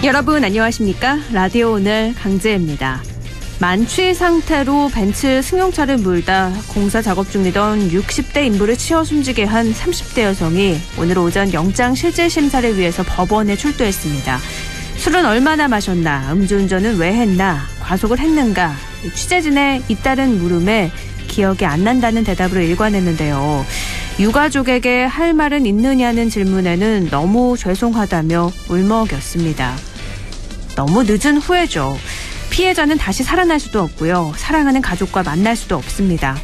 여러분 안녕하십니까? 라디오 오늘 강재입니다. 만취 상태로 벤츠 승용차를 몰다 공사 작업 중이던 60대 인부를 치어 숨지게 한 30대 여성이 오늘 오전 영장 실질 심사를 위해서 법원에 출두했습니다. 술은 얼마나 마셨나, 음주운전은 왜 했나, 과속을 했는가, 취재진의 잇따른 물음에 기억이 안 난다는 대답으로 일관했는데요. 유가족에게 할 말은 있느냐는 질문에는 너무 죄송하다며 울먹였습니다. 너무 늦은 후회죠. 피해자는 다시 살아날 수도 없고요. 사랑하는 가족과 만날 수도 없습니다.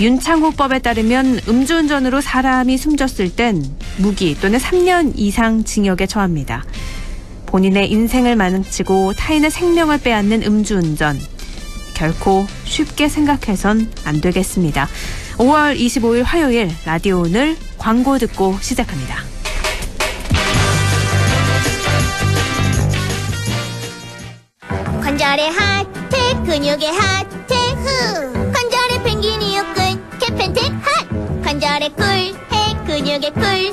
윤창호법에 따르면 음주운전으로 사람이 숨졌을 땐 무기 또는 3년 이상 징역에 처합니다. 본인의 인생을 망치고 타인의 생명을 빼앗는 음주운전. 결코 쉽게 생각해선 안 되겠습니다. 5월 25일 화요일 라디오 오늘 광고 듣고 시작합니다. 관절의 하트, 근육의 하트, 관절의 펭귄이 육근, 캐펜텍 핫. 관절의 쿨해, 근육의 쿨해,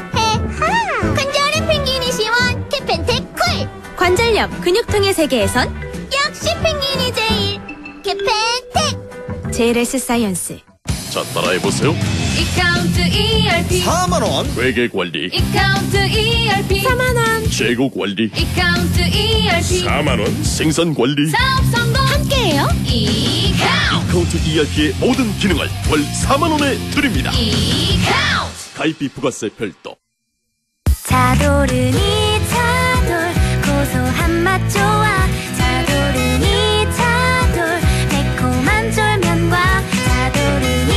하. 관절의 펭귄이 시원, 캐펜텍 쿨. 관절염, 근육통의 세계에선 역시 펭귄이 제일, 캐펜텍. JLS 사이언스. 자, 따라해보세요. 이카운트 ERP 4만원 회계관리, 이카운트 ERP 4만원 재고관리, 이카운트 ERP 4만원 생산관리. 사업 성공 함께해요. 이카운트 ERP의 모든 기능을 월 4만원에 드립니다. 이카운트 가입비 부가세 별도. 차도르니 차돌 고소한 맛 좋아. 차도르니 차돌 매콤한 쫄면과 차도르니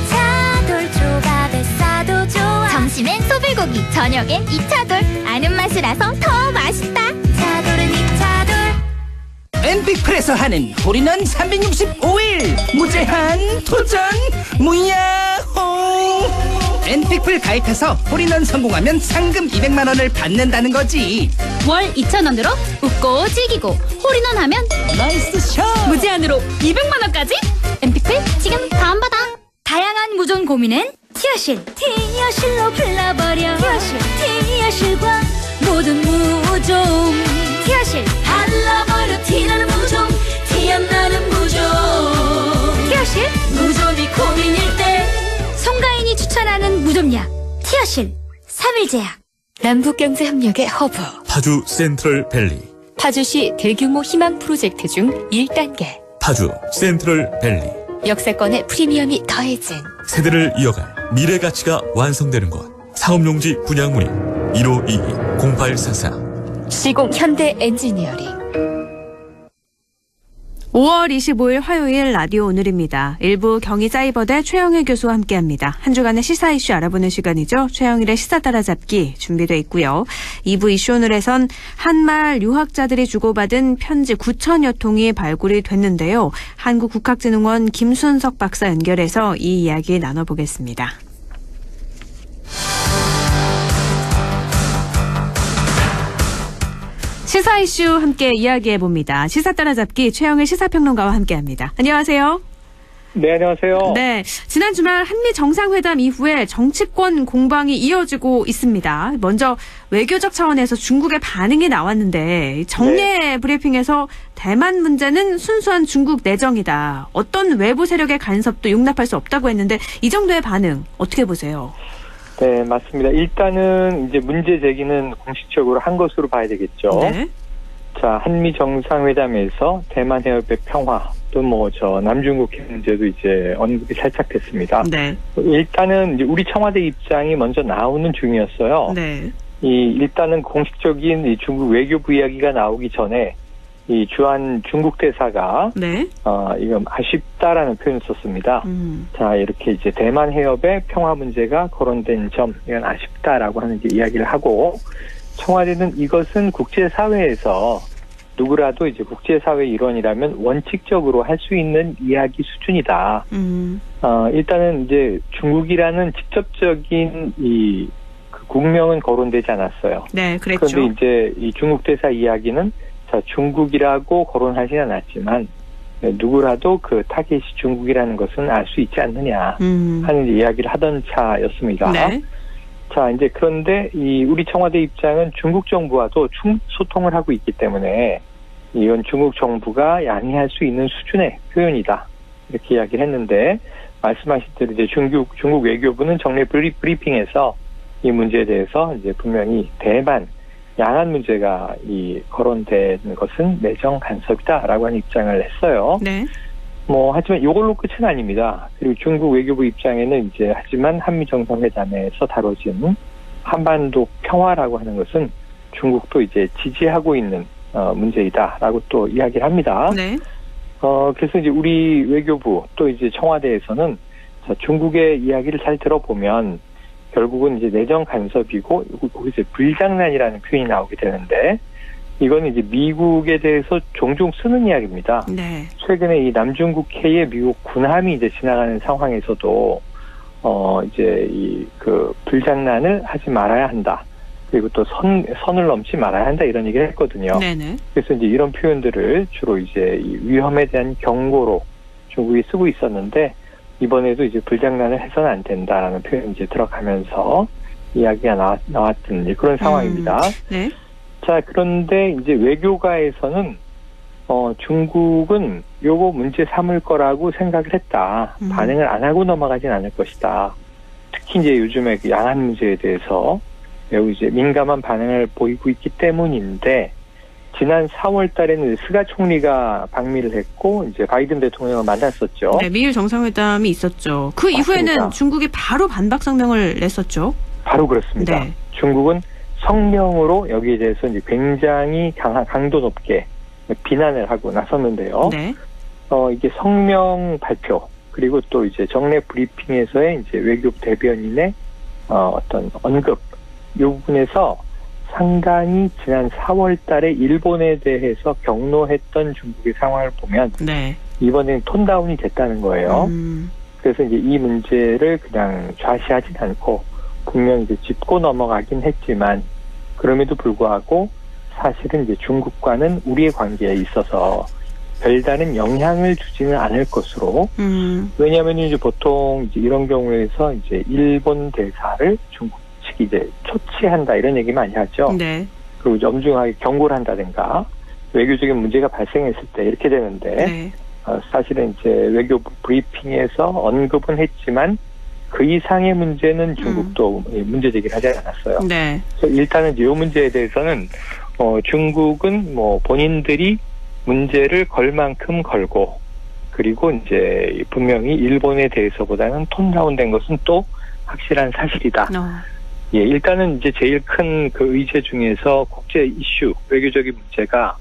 차돌 조밥에 싸도 좋아. 점심엔 소불고기, 저녁엔 이차돌. 아는 맛이라서 더 맛있다. 차도르니 차돌. 엔픽플에서 하는 홀인원 365일 무제한 도전 무야호. 엔픽플 가입해서 홀인원 성공하면 상금 200만원을 받는다는 거지. 월 2,000원으로 웃고 즐기고 홀인원 하면 나이스 샷. 무제한으로 200만원까지. 엔픽플 지금 다운받아. 다양한 무좀 고민은 티어실. 티어실로 풀러버려. 티어실과 모든 무좀. 티어실 발라버려. 티나는 무좀, 티안나는 무좀. 티어실 무좀이 고민일 때 송가인이 추천하는 무좀약 티어실 3일제약. 남북경제협력의 허브 파주 센트럴밸리. 파주시 대규모 희망 프로젝트 중 1단계. 파주 센트럴밸리. 역세권의 프리미엄이 더해진 세대를 이어갈 미래 가치가 완성되는 곳. 상업용지 분양 문의 1522-0844. 시공 현대 엔지니어링. 5월 25일 화요일 라디오 오늘입니다. 일부 경희사이버대 최영일 교수와 함께합니다. 한 주간의 시사 이슈 알아보는 시간이죠. 최영일의 시사 따라잡기 준비되어 있고요. 2부 이슈 오늘에선 한말 유학자들이 주고받은 편지 9천여 통이 발굴이 됐는데요. 한국국학진흥원 김순석 박사 연결해서 이 이야기 나눠보겠습니다. 시사 이슈 함께 이야기해봅니다. 시사 따라잡기 최영일 시사평론가와 함께합니다. 안녕하세요. 네, 안녕하세요. 네, 지난 주말 한미 정상회담 이후에 정치권 공방이 이어지고 있습니다. 먼저 외교적 차원에서 중국의 반응이 나왔는데 정례 브리핑에서 대만 문제는 순수한 중국 내정이다. 어떤 외부 세력의 간섭도 용납할 수 없다고 했는데 이 정도의 반응 어떻게 보세요? 네, 맞습니다. 일단은 이제 문제 제기는 공식적으로 한 것으로 봐야 되겠죠. 네. 자, 한미 정상회담에서 대만 해협의 평화 또 남중국 문제도 이제 언급이 살짝 됐습니다. 네. 일단은 이제 우리 청와대 입장이 먼저 나오는 중이었어요. 네. 일단은 공식적인 이 중국 외교부 이야기가 나오기 전에 이 주한 중국 대사가 네. 이건 아쉽다라는 표현을 썼습니다. 자, 이렇게 이제 대만 해협의 평화 문제가 거론된 점, 이건 아쉽다라고 하는 이제 이야기를 하고, 청와대는 이것은 국제사회에서 누구라도 이제 국제사회 일원이라면 원칙적으로 할 수 있는 이야기 수준이다. 일단은 이제 중국이라는 직접적인 그 국명은 거론되지 않았어요. 네, 그랬죠. 그런데 이제 이 중국 대사 이야기는 자, 중국이라고 거론하지는 않았지만 누구라도 그 타겟이 중국이라는 것은 알 수 있지 않느냐 하는 이야기를 하던 차였습니다. 네. 자, 이제 그런데 우리 청와대 입장은 중국 정부와도 소통을 하고 있기 때문에 이건 중국 정부가 양해할 수 있는 수준의 표현이다. 이렇게 이야기를 했는데, 말씀하신 대로 이제 중국 외교부는 정례 브리핑에서 이 문제에 대해서 이제 분명히 대만 양안 문제가 거론된 것은 내정 간섭이다라고 하는 입장을 했어요. 네. 하지만 이걸로 끝은 아닙니다. 그리고 중국 외교부 입장에는 이제 하지만 한미 정상회담에서 다뤄진 한반도 평화라고 하는 것은 중국도 이제 지지하고 있는 문제이다라고 또 이야기를 합니다. 네. 그래서 이제 우리 외교부 또 이제 청와대에서는 중국의 이야기를 잘 들어보면 결국은 이제 내정 간섭이고 거기서 불장난이라는 표현이 나오게 되는데 이거는 이제 미국에 대해서 종종 쓰는 이야기입니다. 네. 최근에 이 남중국해에 미국 군함이 이제 지나가는 상황에서도 이제 그 불장난을 하지 말아야 한다. 그리고 또 선을 넘지 말아야 한다 이런 얘기를 했거든요. 네네. 그래서 이제 이런 표현들을 주로 이제 이 위험에 대한 경고로 중국이 쓰고 있었는데 이번에도 이제 불장난을 해서는 안 된다라는 표현이 이제 들어가면서 이야기가 나왔던 그런 상황입니다. 네. 자, 그런데 이제 외교가에서는 중국은 요거 문제 삼을 거라고 생각을 했다. 반응을 안 하고 넘어가진 않을 것이다. 특히 이제 요즘에 그 양안 문제에 대해서 매우 이제 민감한 반응을 보이고 있기 때문인데 지난 4월 달에는 스가 총리가 방미를 했고 이제 바이든 대통령을 만났었죠. 네, 미일 정상회담이 있었죠. 그 맞습니다. 이후에는 중국이 바로 반박 성명을 냈었죠. 바로 그렇습니다. 네. 중국은 성명으로 여기에 대해서 이제 굉장히 강도 높게 비난을 하고 나섰는데요. 네. 이게 성명 발표 그리고 또 이제 정례 브리핑에서의 이제 외교부 대변인의 어떤 언급 이 부분에서 상당히 지난 4월 달에 일본에 대해서 경로했던 중국의 상황을 보면 네. 이번엔 톤다운이 됐다는 거예요. 그래서 이제 이 문제를 그냥 좌시하진 않고 분명 이제 짚고 넘어가긴 했지만 그럼에도 불구하고 사실은 이제 중국과는 우리의 관계에 있어서 별다른 영향을 주지는 않을 것으로 왜냐하면 이제 보통 이제 이런 경우에서 이제 일본 대사를 중국 측이 이제 초치한다 이런 얘기 많이 하죠. 네. 그리고 엄중하게 경고를 한다든가 외교적인 문제가 발생했을 때 이렇게 되는데 네. 사실은 이제 외교부 브리핑에서 언급은 했지만 그 이상의 문제는 중국도 문제 제기를 하지 않았어요. 네. 그래서 일단은 이 문제에 대해서는 중국은 뭐 본인들이 문제를 걸 만큼 걸고 그리고 이제 분명히 일본에 대해서보다는 톤다운된 것은 또 확실한 사실이다. 예, 일단은 이제 제일 큰 그 의제 중에서 국제 이슈, 외교적인 문제가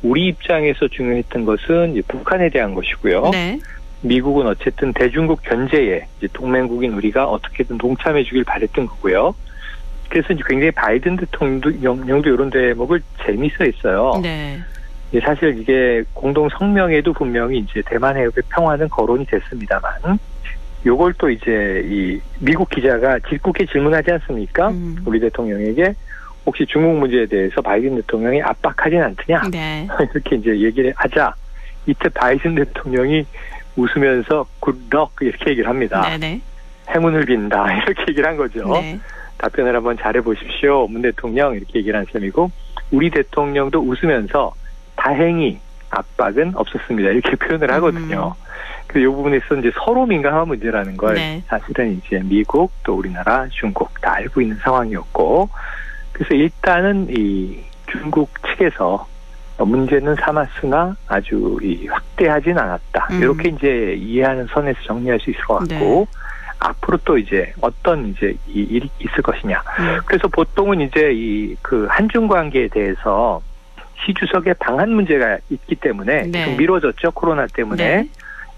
우리 입장에서 중요했던 것은 이제 북한에 대한 것이고요. 네. 미국은 어쨌든 대중국 견제에 이제 동맹국인 우리가 어떻게든 동참해 주길 바랬던 거고요. 그래서 이제 굉장히 바이든 대통령도 이런 대목을 재미있어 했어요. 네. 사실 이게 공동 성명에도 분명히 이제 대만 해협의 평화는 거론이 됐습니다만, 요걸 또 이제 이 미국 기자가 짓궂게 질문하지 않습니까? 우리 대통령에게 혹시 중국 문제에 대해서 바이든 대통령이 압박하진 않더냐? 네. 이렇게 이제 얘기를 하자. 이때 바이든 대통령이 웃으면서 굿럭 이렇게 얘기를 합니다. 네네. 행운을 빈다 이렇게 얘기를 한 거죠. 네. 답변을 한번 잘해보십시오. 문 대통령 이렇게 얘기를 한 셈이고 우리 대통령도 웃으면서 다행히 압박은 없었습니다. 이렇게 표현을 하거든요. 그래서 이 부분에서 이제 서로 민감한 문제라는 걸 네. 사실은 이제 미국 또 우리나라 중국 다 알고 있는 상황이었고 그래서 일단은 이 중국 측에서 문제는 삼았으나 아주 확대하진 않았다. 이렇게 이제 이해하는 선에서 정리할 수 있을 것 같고 네. 앞으로 또 이제 어떤 이제 이 일이 있을 것이냐. 그래서 보통은 이제 이 그 한중 관계에 대해서 시 주석의 방한 문제가 있기 때문에 네. 좀 미뤄졌죠. 코로나 때문에. 네.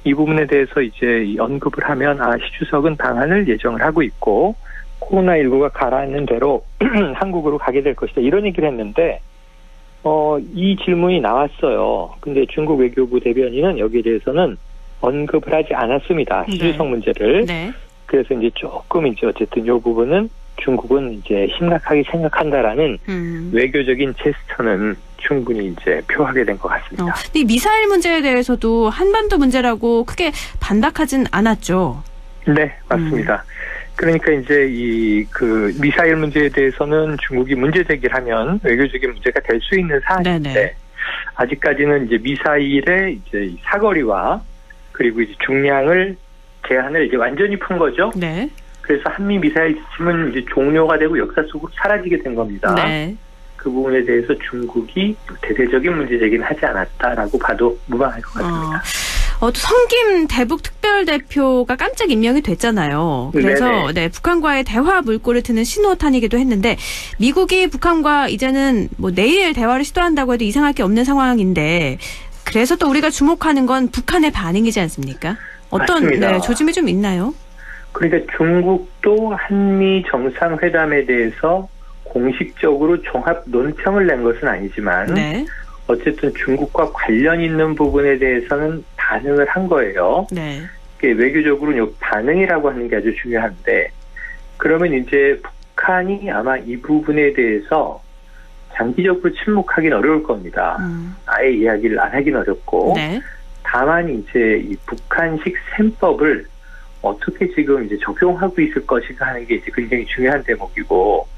이 부분에 대해서 이제 언급을 하면 시 주석은 방한을 예정을 하고 있고 코로나19가 가라앉는 대로 한국으로 가게 될 것이다. 이런 얘기를 했는데 이 질문이 나왔어요. 근데 중국 외교부 대변인은 여기에 대해서는 언급을 하지 않았습니다. 시 주석 문제를. 네. 그래서 이제 조금 이제 어쨌든 이 부분은 중국은 이제 심각하게 생각한다라는 외교적인 제스처는 충분히 이제 표하게 된 것 같습니다. 이 미사일 문제에 대해서도 한반도 문제라고 크게 반박하진 않았죠. 네, 맞습니다. 그러니까 이제 그 미사일 문제에 대해서는 중국이 문제 제기를 하면 외교적인 문제가 될 수 있는 사안인데 네네. 아직까지는 이제 미사일의 이제 사거리와 그리고 이제 중량을 제한을 이제 완전히 푼 거죠. 네. 그래서 한미 미사일 지침은 이제 종료가 되고 역사 속으로 사라지게 된 겁니다. 네. 그 부분에 대해서 중국이 대대적인 문제 제기는 하지 않았다라고 봐도 무방할 것 같습니다. 또 성김 대북 특별대표가 깜짝 임명이 됐잖아요. 그래서 네, 북한과의 대화 물꼬를 트는 신호탄이기도 했는데 미국이 북한과 이제는 뭐 내일 대화를 시도한다고 해도 이상할 게 없는 상황인데 그래서 또 우리가 주목하는 건 북한의 반응이지 않습니까? 어떤 네, 조짐이 좀 있나요? 그러니까 중국도 한미 정상회담에 대해서 공식적으로 종합 논평을 낸 것은 아니지만 네. 어쨌든 중국과 관련 있는 부분에 대해서는 반응을 한 거예요. 네. 외교적으로는 이 반응이라고 하는 게 아주 중요한데 그러면 이제 북한이 아마 이 부분에 대해서 장기적으로 침묵하기는 어려울 겁니다. 아예 이야기를 안 하긴 어렵고 네. 다만 이제 이 북한식 셈법을 어떻게 지금 이제 적용하고 있을 것인가 하는 게 이제 굉장히 중요한 대목이고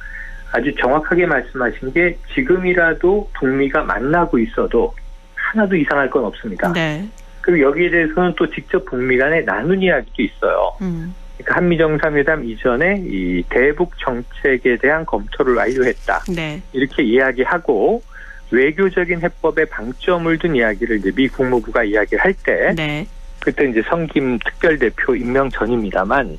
아주 정확하게 말씀하신 게 지금이라도 북미가 만나고 있어도 하나도 이상할 건 없습니다. 네. 그리고 여기에 대해서는 또 직접 북미 간에 나눈 이야기도 있어요. 그러니까 한미 정상회담 이전에 이 대북 정책에 대한 검토를 완료했다. 네. 이렇게 이야기하고 외교적인 해법에 방점을 둔 이야기를 이제 미 국무부가 이야기를 할 때 네. 그때 이제 성김 특별대표 임명 전입니다만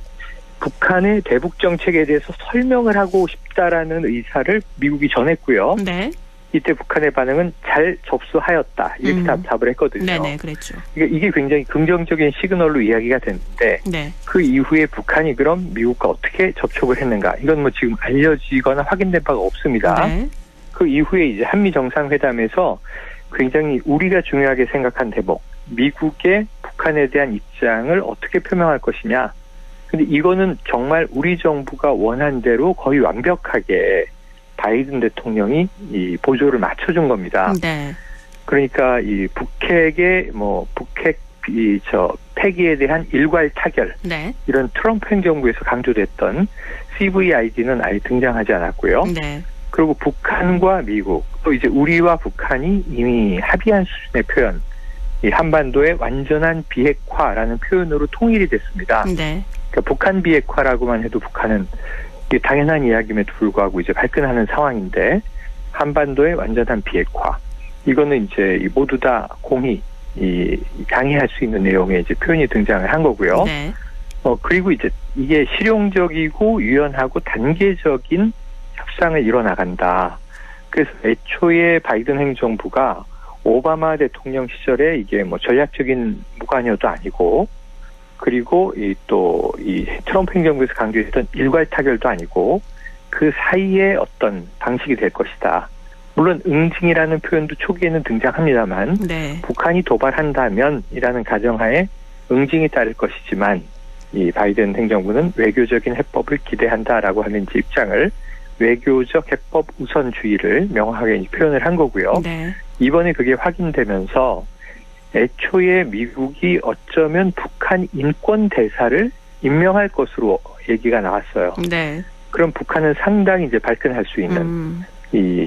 북한의 대북 정책에 대해서 설명을 하고 싶다라는 의사를 미국이 전했고요. 네. 이때 북한의 반응은 잘 접수하였다. 이렇게 답을 했거든요. 네네, 그랬죠. 그러니까 이게 굉장히 긍정적인 시그널로 이야기가 됐는데 네. 그 이후에 북한이 그럼 미국과 어떻게 접촉을 했는가? 이건 뭐 지금 알려지거나 확인된 바가 없습니다. 네. 그 이후에 이제 한미 정상회담에서 굉장히 우리가 중요하게 생각한 대목, 미국의 북한에 대한 입장을 어떻게 표명할 것이냐. 근데 이거는 정말 우리 정부가 원한 대로 거의 완벽하게 바이든 대통령이 이 보조를 맞춰준 겁니다. 네. 그러니까 이 북핵의 북핵 폐기에 대한 일괄 타결 네. 이런 트럼프 행정부에서 강조됐던 CVID는 아예 등장하지 않았고요. 네. 그리고 북한과 미국 또 이제 우리와 북한이 이미 합의한 수준의 표현, 이 한반도의 완전한 비핵화라는 표현으로 통일이 됐습니다. 네. 그러니까 북한 비핵화라고만 해도 북한은 당연한 이야기임에도 불구하고 이제 발끈하는 상황인데 한반도의 완전한 비핵화 이거는 이제 모두 다 공히 당의할 수 있는 내용의 이제 표현이 등장을 한 거고요. 네. 그리고 이제 이게 실용적이고 유연하고 단계적인 협상을 이뤄나간다. 그래서 애초에 바이든 행정부가 오바마 대통령 시절에 이게 전략적인 무관여도 아니고 그리고 이 트럼프 행정부에서 강조했던 일괄 타결도 아니고 그 사이에 어떤 방식이 될 것이다. 물론 응징이라는 표현도 초기에는 등장합니다만 네. 북한이 도발한다면이라는 가정하에 응징이 따를 것이지만 이 바이든 행정부는 외교적인 해법을 기대한다라고 하는 입장을 외교적 해법 우선주의를 명확하게 표현을 한 거고요. 네. 이번에 그게 확인되면서 애초에 미국이 어쩌면 북한 인권 대사를 임명할 것으로 얘기가 나왔어요. 네. 그럼 북한은 상당히 이제 발끈할 수 있는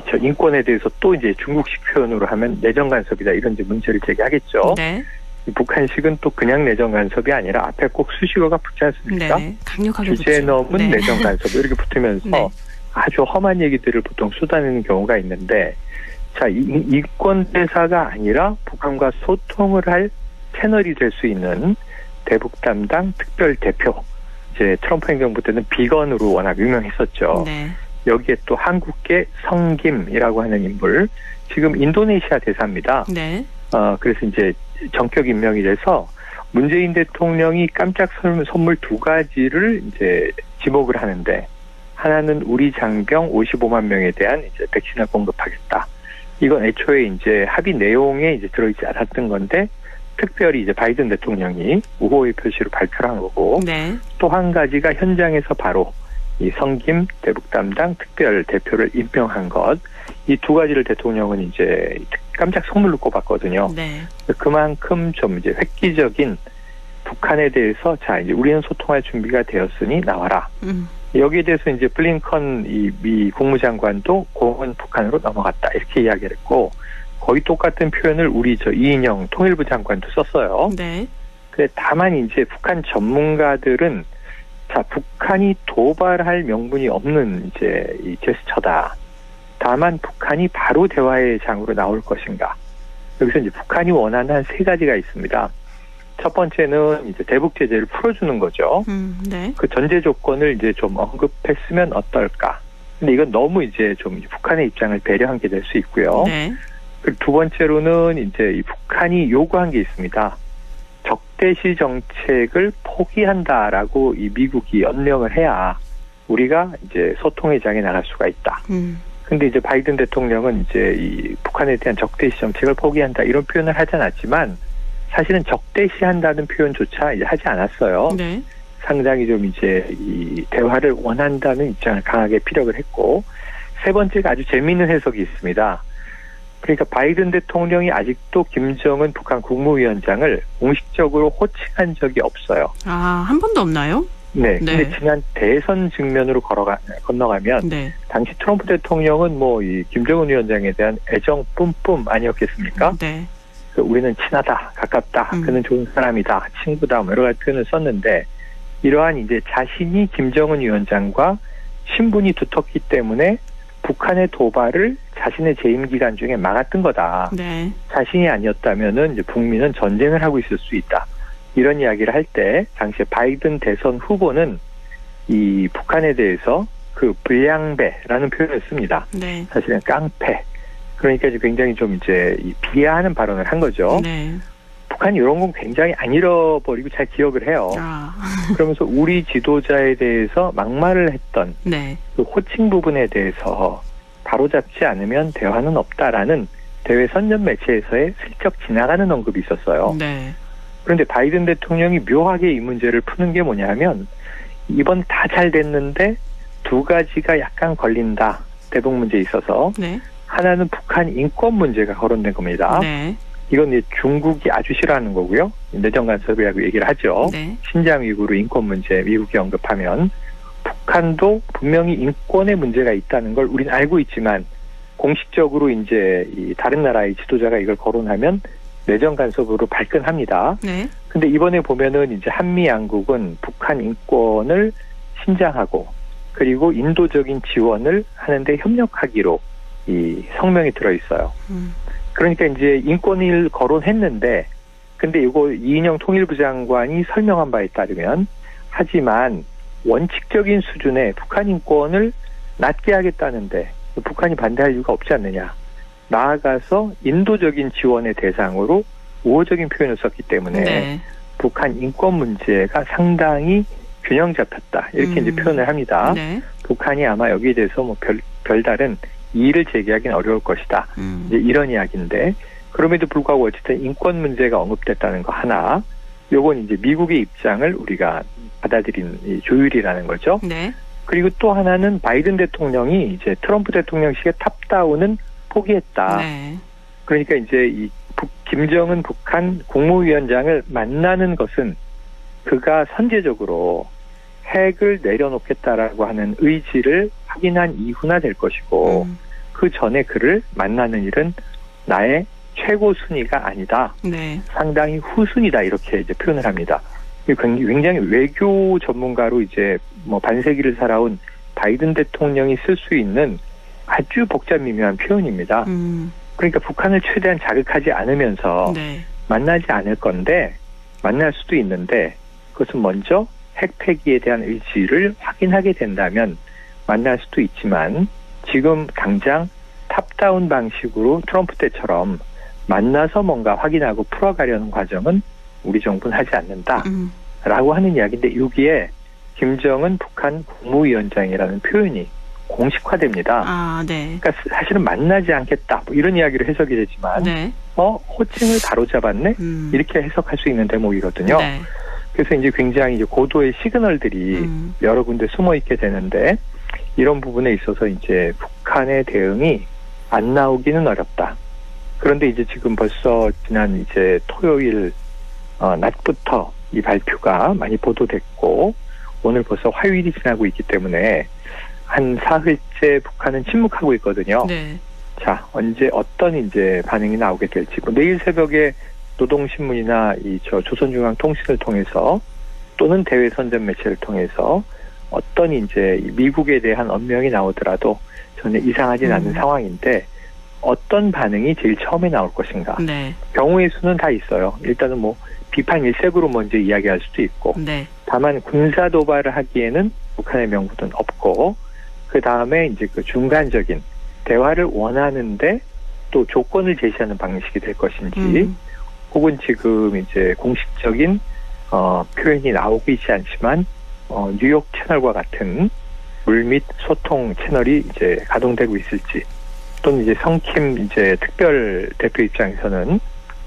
저 인권에 대해서 또 이제 중국식 표현으로 하면 내정 간섭이다 이런 이제 문제를 제기하겠죠. 네. 북한식은 또 그냥 내정 간섭이 아니라 앞에 꼭 수식어가 붙지 않습니까? 네. 강력하게 주제 붙죠. 넘은 네. 내정 간섭 이렇게 붙으면서 네. 아주 험한 얘기들을 보통 쏟아내는 경우가 있는데 자, 인권 대사가 아니라 북한과 소통을 할 채널이 될 수 있는 대북 담당 특별 대표. 이제 트럼프 행정부 때는 비건으로 워낙 유명했었죠. 네. 여기에 또 한국계 성김이라고 하는 인물, 지금 인도네시아 대사입니다. 네. 그래서 이제 전격 임명이 돼서 문재인 대통령이 깜짝 선물 두 가지를 이제 지목을 하는데 하나는 우리 장병 55만 명에 대한 이제 백신을 공급하겠다. 이건 애초에 이제 합의 내용에 이제 들어있지 않았던 건데 특별히 이제 바이든 대통령이 우호의 표시로 발표를 한 거고 네. 또 한 가지가 현장에서 바로 이 성김 대북 담당 특별 대표를 임명한 것. 이 두 가지를 대통령은 이제 깜짝 선물로 꼽았거든요. 네. 그만큼 좀 이제 획기적인 북한에 대해서 자 이제 우리는 소통할 준비가 되었으니 나와라. 여기에 대해서 이제 블링컨 미 국무장관도 공은 북한으로 넘어갔다 이렇게 이야기를 했고 거의 똑같은 표현을 우리 이인영 통일부 장관도 썼어요. 네. 다만 이제 북한 전문가들은 자 북한이 도발할 명분이 없는 이제 이 제스처다. 다만 북한이 바로 대화의 장으로 나올 것인가. 여기서 이제 북한이 원하는 한 3가지가 있습니다. 첫 번째는 이제 대북 제재를 풀어주는 거죠. 네. 그 전제 조건을 이제 좀 언급했으면 어떨까. 근데 이건 너무 이제 좀 북한의 입장을 배려한 게 될 수 있고요. 네. 그리고 두 번째로는 이제 이 북한이 요구한 게 있습니다. 적대시 정책을 포기한다라고 이 미국이 연명을 해야 우리가 이제 소통의 장에 나갈 수가 있다. 근데 이제 바이든 대통령은 이제 이 북한에 대한 적대시 정책을 포기한다 이런 표현을 하지 않았지만 사실은 적대시한다는 표현조차 이제 하지 않았어요. 네. 상당히 좀 이제 이 대화를 원한다는 입장을 강하게 피력을 했고 세 번째가 아주 재미있는 해석이 있습니다. 그러니까 바이든 대통령이 아직도 김정은 북한 국무위원장을 공식적으로 호칭한 적이 없어요. 아, 한 번도 없나요? 네. 근데 지난 대선 측면으로 건너가면 네. 당시 트럼프 대통령은 뭐 이 김정은 위원장에 대한 애정 뿜뿜 아니었겠습니까? 네. 우리는 친하다, 가깝다, 그는 좋은 사람이다, 친구다, 뭐 여러 가지 표현을 썼는데 이러한 이제 자신이 김정은 위원장과 신분이 두텁기 때문에 북한의 도발을 자신의 재임 기간 중에 막았던 거다. 네. 자신이 아니었다면은 이제 북미는 전쟁을 하고 있을 수 있다. 이런 이야기를 할 때 당시에 바이든 대선 후보는 이 북한에 대해서 그 불량배라는 표현을 씁니다. 네. 사실은 깡패. 그러니까 이제 굉장히 좀 이제 비하하는 발언을 한 거죠. 네. 북한이 이런 건 굉장히 안 잃어버리고 잘 기억을 해요. 아. 그러면서 우리 지도자에 대해서 막말을 했던 네. 그 호칭 부분에 대해서 바로잡지 않으면 대화는 없다라는 대외 선전 매체에서의 슬쩍 지나가는 언급이 있었어요. 네. 그런데 바이든 대통령이 묘하게 이 문제를 푸는 게 뭐냐면 이번 다 잘 됐는데 2가지가 약간 걸린다. 대북 문제에 있어서. 네. 하나는 북한 인권 문제가 거론된 겁니다. 네. 이건 이제 중국이 아주 싫어하는 거고요. 내정 간섭이라고 얘기를 하죠. 네. 신장 위구르 인권 문제 미국이 언급하면 북한도 분명히 인권의 문제가 있다는 걸 우리는 알고 있지만 공식적으로 이제 이 다른 나라의 지도자가 이걸 거론하면 내정 간섭으로 발끈합니다. 네. 근데 이번에 보면은 이제 한미 양국은 북한 인권을 신장하고 그리고 인도적인 지원을 하는데 협력하기로 이 성명이 들어 있어요. 그러니까 이제 인권을 거론했는데 근데 이거 이인영 통일부 장관이 설명한 바에 따르면 하지만 원칙적인 수준의 북한 인권을 낮게 하겠다는데 북한이 반대할 이유가 없지 않느냐. 나아가서 인도적인 지원의 대상으로 우호적인 표현을 썼기 때문에 네. 북한 인권 문제가 상당히 균형 잡혔다. 이렇게 이제 표현을 합니다. 네. 북한이 아마 여기에 대해서 뭐 별다른 이의를 제기하기는 어려울 것이다. 이제 이런 이야기인데 그럼에도 불구하고 어쨌든 인권 문제가 언급됐다는 거 하나. 요건 이제 미국의 입장을 우리가 받아들인 이 조율이라는 거죠. 네. 그리고 또 하나는 바이든 대통령이 이제 트럼프 대통령식의 탑다운은 포기했다. 네. 그러니까 이제 이 김정은 북한 국무위원장을 만나는 것은 그가 선제적으로 핵을 내려놓겠다라고 하는 의지를 확인한 이후나 될 것이고 그 전에 그를 만나는 일은 나의 최고 순위가 아니다. 네. 상당히 후순위다 이렇게 이제 표현을 합니다. 굉장히 외교 전문가로 이제 뭐 반세기를 살아온 바이든 대통령이 쓸 수 있는 아주 복잡 미묘한 표현입니다. 그러니까 북한을 최대한 자극하지 않으면서 네. 만나지 않을 건데 만날 수도 있는데 그것은 먼저 핵 폐기에 대한 의지를 확인하게 된다면 만날 수도 있지만 지금 당장 탑다운 방식으로 트럼프 때처럼 만나서 뭔가 확인하고 풀어가려는 과정은 우리 정부는 하지 않는다라고 하는 이야기인데 여기에 김정은 북한 국무위원장이라는 표현이 공식화됩니다. 아, 네. 그러니까 사실은 만나지 않겠다 뭐 이런 이야기로 해석이 되지만 네. 호칭을 바로잡았네 이렇게 해석할 수 있는 대목이거든요. 네. 그래서 이제 굉장히 이제 고도의 시그널들이 여러 군데 숨어 있게 되는데 이런 부분에 있어서 이제 북한의 대응이 안 나오기는 어렵다. 그런데 이제 지금 벌써 지난 이제 토요일 낮부터 이 발표가 많이 보도됐고 오늘 벌써 화요일이 지나고 있기 때문에 한 사흘째 북한은 침묵하고 있거든요. 네. 자, 언제 어떤 이제 반응이 나오게 될지. 뭐 내일 새벽에 노동신문이나 조선중앙통신을 통해서 또는 대외선전 매체를 통해서 어떤 이제 미국에 대한 언명이 나오더라도 전혀 이상하진 않은 상황인데 어떤 반응이 제일 처음에 나올 것인가. 네. 경우의 수는 다 있어요. 일단은 뭐 비판 일색으로 먼저 이야기할 수도 있고 네. 다만 군사 도발을 하기에는 북한의 명분은 없고 그 다음에 이제 그 중간적인 대화를 원하는데 또 조건을 제시하는 방식이 될 것인지 혹은 지금 이제 공식적인 표현이 나오고 있지 않지만 뉴욕 채널과 같은 물밑 소통 채널이 이제 가동되고 있을지 또는 이제 성킴 이제 특별 대표 입장에서는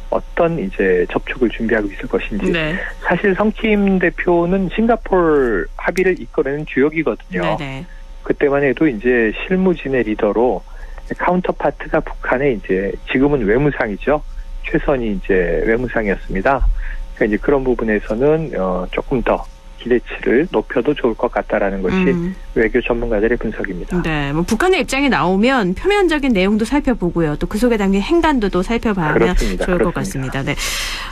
어떤 이제 접촉을 준비하고 있을 것인지. 네. 사실 성킴 대표는 싱가포르 합의를 이끌어낸 주역이거든요. 네네. 그때만 해도 이제 실무진의 리더로 카운터파트가 북한의 이제 지금은 외무상이죠. 최선이 이제 외무상이었습니다. 그러니까 이제 그런 부분에서는 조금 더 기대치를 높여도 좋을 것 같다라는 것이 외교 전문가들의 분석입니다. 네, 뭐 북한의 입장이 나오면 표면적인 내용도 살펴보고요. 또 그 속에 담긴 행간도도 살펴봐야 그렇습니다. 좋을 것 같습니다. 네.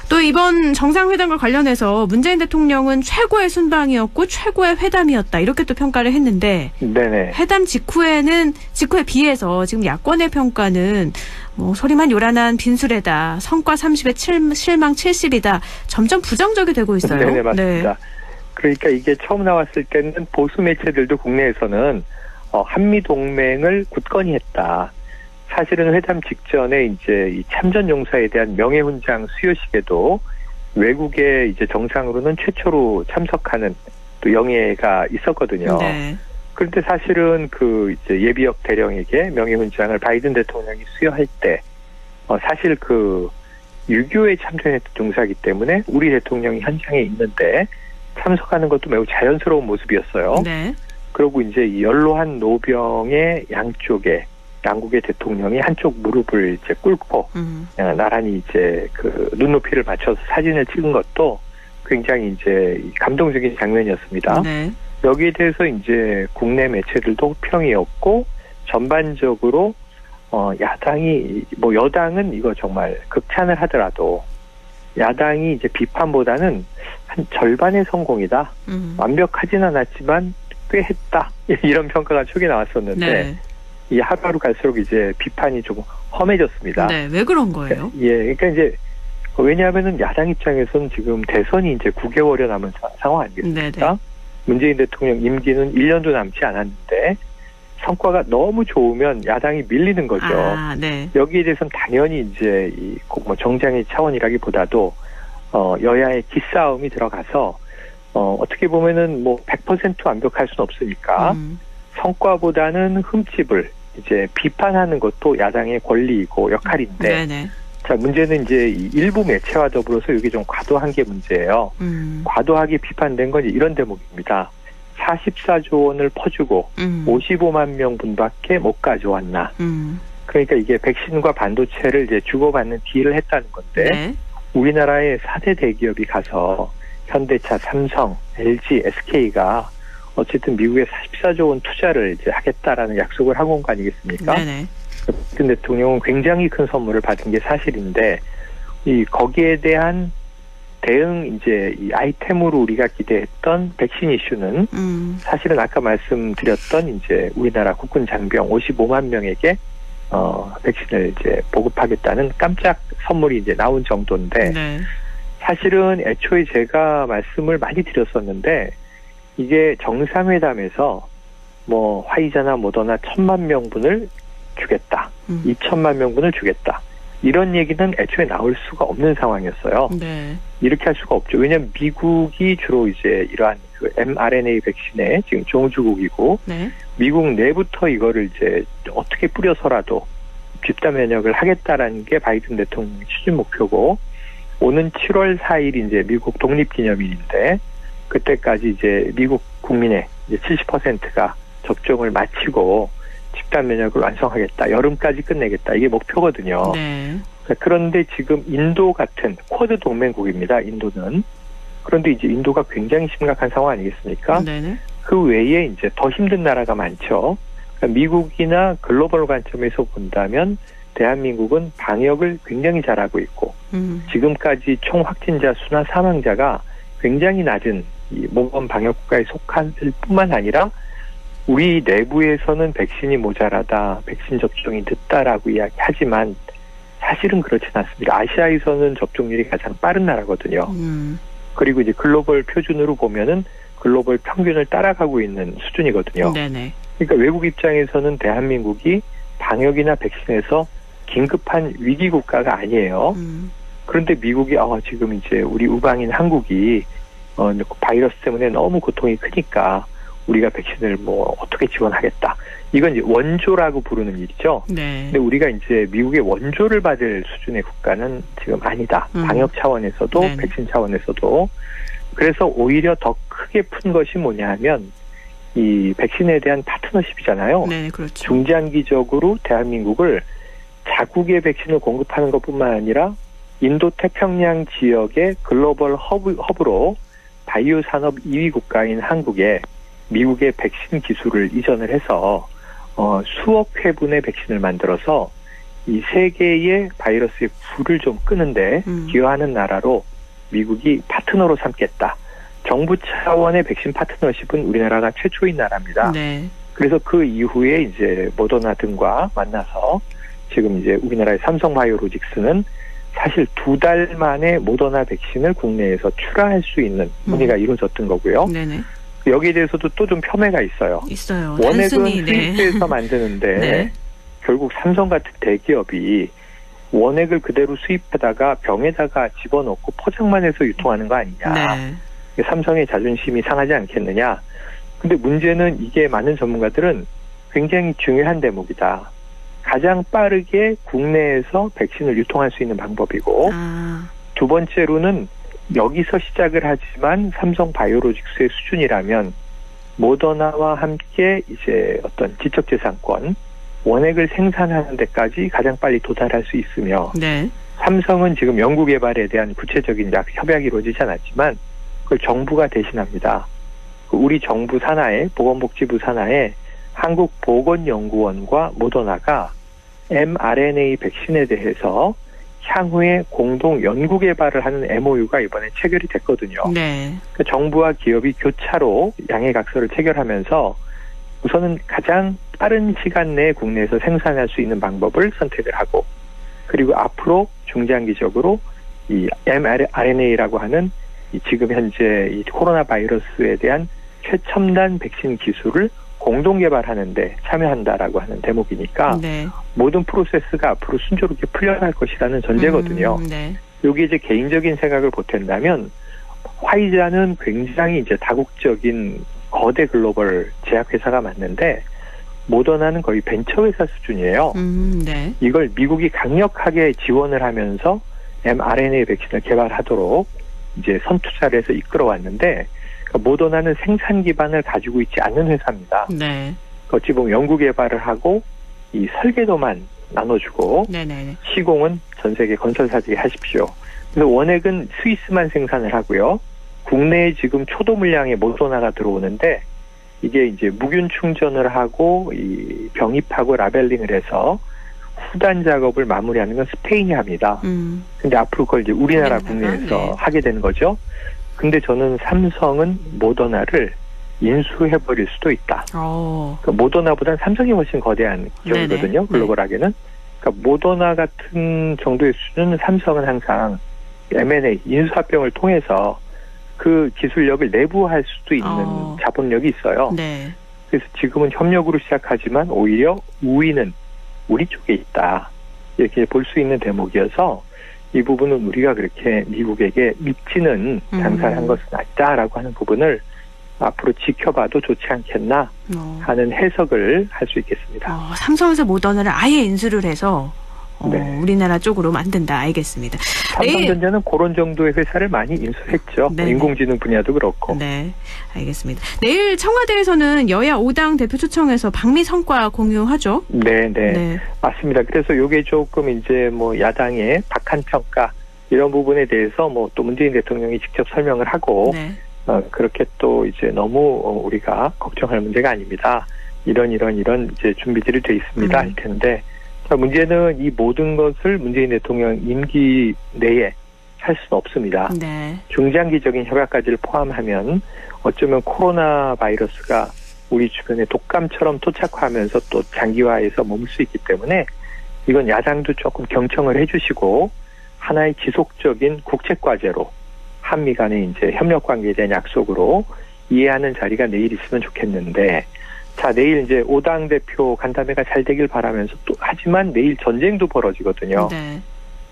또 이번 정상회담과 관련해서 문재인 대통령은 최고의 순방이었고 최고의 회담이었다 이렇게 또 평가를 했는데, 네네. 회담 직후에 비해서 지금 야권의 평가는 뭐 소리만 요란한 빈수레다, 성과 30에 실망 70이다, 점점 부정적이 되고 있어요. 네네, 맞습니다. 네. 그러니까 이게 처음 나왔을 때는 보수 매체들도 국내에서는 한미 동맹을 굳건히 했다. 사실은 회담 직전에 이제 이 참전 용사에 대한 명예훈장 수여식에도 외국에 이제 정상으로는 최초로 참석하는 또 영예가 있었거든요. 네. 그런데 사실은 그 이제 예비역 대령에게 명예훈장을 바이든 대통령이 수여할 때 사실 그 유교에 참전했던 용사이기 때문에 우리 대통령이 현장에 있는데 참석하는 것도 매우 자연스러운 모습이었어요. 네. 그리고 이제 이 연로한 노병의 양국의 대통령이 한쪽 무릎을 이제 꿇고 나란히 이제 그 눈높이를 맞춰서 사진을 찍은 것도 굉장히 이제 감동적인 장면이었습니다. 네. 여기에 대해서 이제 국내 매체들도 호평이었고 전반적으로 야당이 뭐 여당은 이거 정말 극찬을 하더라도 야당이 이제 비판보다는 한 절반의 성공이다. 완벽하진 않았지만 꽤 했다. 이런 평가가 초기 나왔었는데 네. 이 하루하루 갈수록 이제 비판이 조금 험해졌습니다. 네, 왜 그런 거예요? 예, 그러니까 이제 왜냐하면은 야당 입장에서는 지금 대선이 이제 9개월여 남은 상황 아니겠습니까? 네네. 문재인 대통령 임기는 1년도 남지 않았는데 성과가 너무 좋으면 야당이 밀리는 거죠. 아, 네. 여기에 대해서는 당연히 이제 뭐 정장의 차원이라기보다도 여야의 기싸움이 들어가서 어떻게 보면은 뭐 100% 완벽할 수는 없으니까 성과보다는 흠집을 이제 비판하는 것도 야당의 권리이고 역할인데. 네네. 자, 문제는 이제 일부 매체와 더불어서 이게 좀 과도한 게 문제예요. 과도하게 비판된 건 이런 대목입니다. 44조 원을 퍼주고 55만 명분밖에 못 가져왔나. 그러니까 이게 백신과 반도체를 이제 주고받는 딜을 했다는 건데 네. 우리나라의 4대 대기업이 가서 현대차, 삼성, LG, SK가 어쨌든 미국에 44조 원 투자를 이제 하겠다라는 약속을 하고 온 거 아니겠습니까? 네네. 바이든 대통령은 굉장히 큰 선물을 받은 게 사실인데 거기에 대한 대응 이제 이 아이템으로 우리가 기대했던 백신 이슈는 사실은 아까 말씀드렸던 이제 우리나라 국군 장병 55만 명에게 백신을 이제 보급하겠다는 깜짝 선물이 이제 나온 정도인데 네. 사실은 애초에 제가 말씀을 많이 드렸었는데 이게 정상회담에서 뭐 화이자나 모더나 1,000만 명분을 주겠다, 2,000만 명분을 주겠다. 이런 얘기는 애초에 나올 수가 없는 상황이었어요. 네. 이렇게 할 수가 없죠. 왜냐하면 미국이 주로 이제 이러한 그 mRNA 백신의 지금 종주국이고, 네. 미국 내부터 이거를 이제 어떻게 뿌려서라도 집단 면역을 하겠다라는 게 바이든 대통령의 추진 목표고, 오는 7월 4일 이제 미국 독립기념일인데, 그때까지 이제 미국 국민의 이제 70%가 접종을 마치고 집단 면역을 완성하겠다. 여름까지 끝내겠다. 이게 목표거든요. 네. 그런데 지금 인도 같은 쿼드 동맹국입니다. 인도는 그런데 이제 인도가 굉장히 심각한 상황 아니겠습니까? 네네. 그 외에 이제 더 힘든 나라가 많죠. 그러니까 미국이나 글로벌 관점에서 본다면 대한민국은 방역을 굉장히 잘하고 있고 지금까지 총 확진자 수나 사망자가 굉장히 낮은 이 모범 방역 국가에 속할 뿐만 아니라 우리 내부에서는 백신이 모자라다, 백신 접종이 늦다라고 이야기하지만 사실은 그렇지는 않습니다. 아시아에서는 접종률이 가장 빠른 나라거든요. 그리고 이제 글로벌 표준으로 보면은 글로벌 평균을 따라가고 있는 수준이거든요. 네네. 그러니까 외국 입장에서는 대한민국이 방역이나 백신에서 긴급한 위기 국가가 아니에요. 그런데 미국이 지금 이제 우리 우방인 한국이 바이러스 때문에 너무 고통이 크니까 우리가 백신을 뭐 어떻게 지원하겠다. 이건 이제 원조라고 부르는 일이죠. 네. 근데 우리가 이제 미국의 원조를 받을 수준의 국가는 지금 아니다. 방역 차원에서도 네네. 백신 차원에서도. 그래서 오히려 더 크게 푼 것이 뭐냐 하면 이 백신에 대한 파트너십이잖아요. 네, 그렇죠. 중장기적으로 대한민국을 자국의 백신을 공급하는 것뿐만 아니라 인도 태평양 지역의 글로벌 허브로 바이오 산업 2위 국가인 한국에 미국의 백신 기술을 이전을 해서 수억 회분의 백신을 만들어서 이 세계의 바이러스의 불을 좀 끄는데 기여하는 나라로 미국이 파트너로 삼겠다. 정부 차원의 백신 파트너십은 우리나라가 최초인 나라입니다. 네. 그래서 그 이후에 이제 모더나 등과 만나서 지금 이제 우리나라의 삼성바이오로직스는 사실 2달 만에 모더나 백신을 국내에서 출하할 수 있는 논의가 이루어졌던 거고요. 네네. 여기에 대해서도 또 좀 폄훼가 있어요. 있어요. 원액은 단순히, 스위스에서 만드는데 네. 결국 삼성 같은 대기업이 원액을 그대로 수입하다가 병에다가 집어넣고 포장만 해서 유통하는 거 아니냐. 네. 삼성의 자존심이 상하지 않겠느냐. 근데 문제는 이게 많은 전문가들은 굉장히 중요한 대목이다. 가장 빠르게 국내에서 백신을 유통할 수 있는 방법이고 두 번째로는 여기서 시작을 하지만 삼성 바이오로직스의 수준이라면 모더나와 함께 이제 어떤 지적재산권 원액을 생산하는 데까지 가장 빨리 도달할 수 있으며 네. 삼성은 지금 연구개발에 대한 구체적인 협약이 이루어지지 않았지만 그걸 정부가 대신합니다. 우리 정부 산하에 보건복지부 산하에 한국보건연구원과 모더나가 mRNA 백신에 대해서 향후에 공동 연구 개발을 하는 MOU가 이번에 체결이 됐거든요. 네. 그러니까 정부와 기업이 교차로 양해각서를 체결하면서 우선은 가장 빠른 시간 내에 국내에서 생산할 수 있는 방법을 선택을 하고 그리고 앞으로 중장기적으로 이 mRNA라고 하는 지금 현재 이 코로나 바이러스에 대한 최첨단 백신 기술을 공동 개발하는데 참여한다라고 하는 대목이니까 네. 모든 프로세스가 앞으로 순조롭게 풀려날 것이라는 전제거든요. 네. 여기 이제 개인적인 생각을 보탠다면 화이자는 굉장히 이제 다국적인 거대 글로벌 제약회사가 맞는데 모더나는 거의 벤처회사 수준이에요. 네. 이걸 미국이 강력하게 지원을 하면서 mRNA 백신을 개발하도록 이제 선투자를 해서 이끌어왔는데 그러니까 모더나는 생산 기반을 가지고 있지 않는 회사입니다. 네. 어찌 보면 연구 개발을 하고 이 설계도만 나눠주고 네네. 시공은 전 세계 건설사들이 하십시오. 그래서 원액은 스위스만 생산을 하고요. 국내에 지금 초도 물량의 모더나가 들어오는데 이게 이제 무균 충전을 하고 이 병입하고 라벨링을 해서 후단 작업을 마무리하는 건 스페인이 합니다. 근데 앞으로 그걸 이제 우리나라 국내에서 네. 하게 되는 거죠. 근데 저는 삼성은 모더나를 인수해버릴 수도 있다. 그러니까 모더나보다는 삼성이 훨씬 거대한 기업이거든요. 글로벌하게는. 그러니까 모더나 같은 정도의 수준은 삼성은 항상 M&A, 인수합병을 통해서 그 기술력을 내부할 수도 있는 자본력이 있어요. 네. 그래서 지금은 협력으로 시작하지만 오히려 우위는 우리 쪽에 있다. 이렇게 볼 수 있는 대목이어서 이 부분은 우리가 그렇게 미국에게 믿지는 장사를 한 것은 아니다라고 하는 부분을 앞으로 지켜봐도 좋지 않겠나 하는 해석을 할 수 있겠습니다. 삼성에서 모더나를 아예 인수를 해서 네. 우리나라 쪽으로 만든다. 알겠습니다. 삼성전자는 그런 정도의 회사를 많이 인수했죠. 네네. 인공지능 분야도 그렇고. 네, 알겠습니다. 내일 청와대에서는 여야 5당 대표 초청해서 방미 성과 공유하죠? 네. 맞습니다. 그래서 이게 조금 이제 뭐 야당의 박한 평가 이런 부분에 대해서 뭐 또 문재인 대통령이 직접 설명을 하고 네. 그렇게 또 이제 너무 우리가 걱정할 문제가 아닙니다. 이런 이제 준비들이 돼 있습니다 할 텐데 문제는 이 모든 것을 문재인 대통령 임기 내에 할 수는 없습니다. 네. 중장기적인 협약까지를 포함하면 어쩌면 코로나 바이러스가 우리 주변에 독감처럼 토착화하면서 또 장기화해서 머물 수 있기 때문에 이건 야당도 조금 경청을 해주시고 하나의 지속적인 국책과제로 한미 간의 이제 협력 관계에 대한 약속으로 이해하는 자리가 내일 있으면 좋겠는데 자, 내일 이제 5당 대표 간담회가 잘 되길 바라면서 또 하지만 내일 전쟁도 벌어지거든요. 네.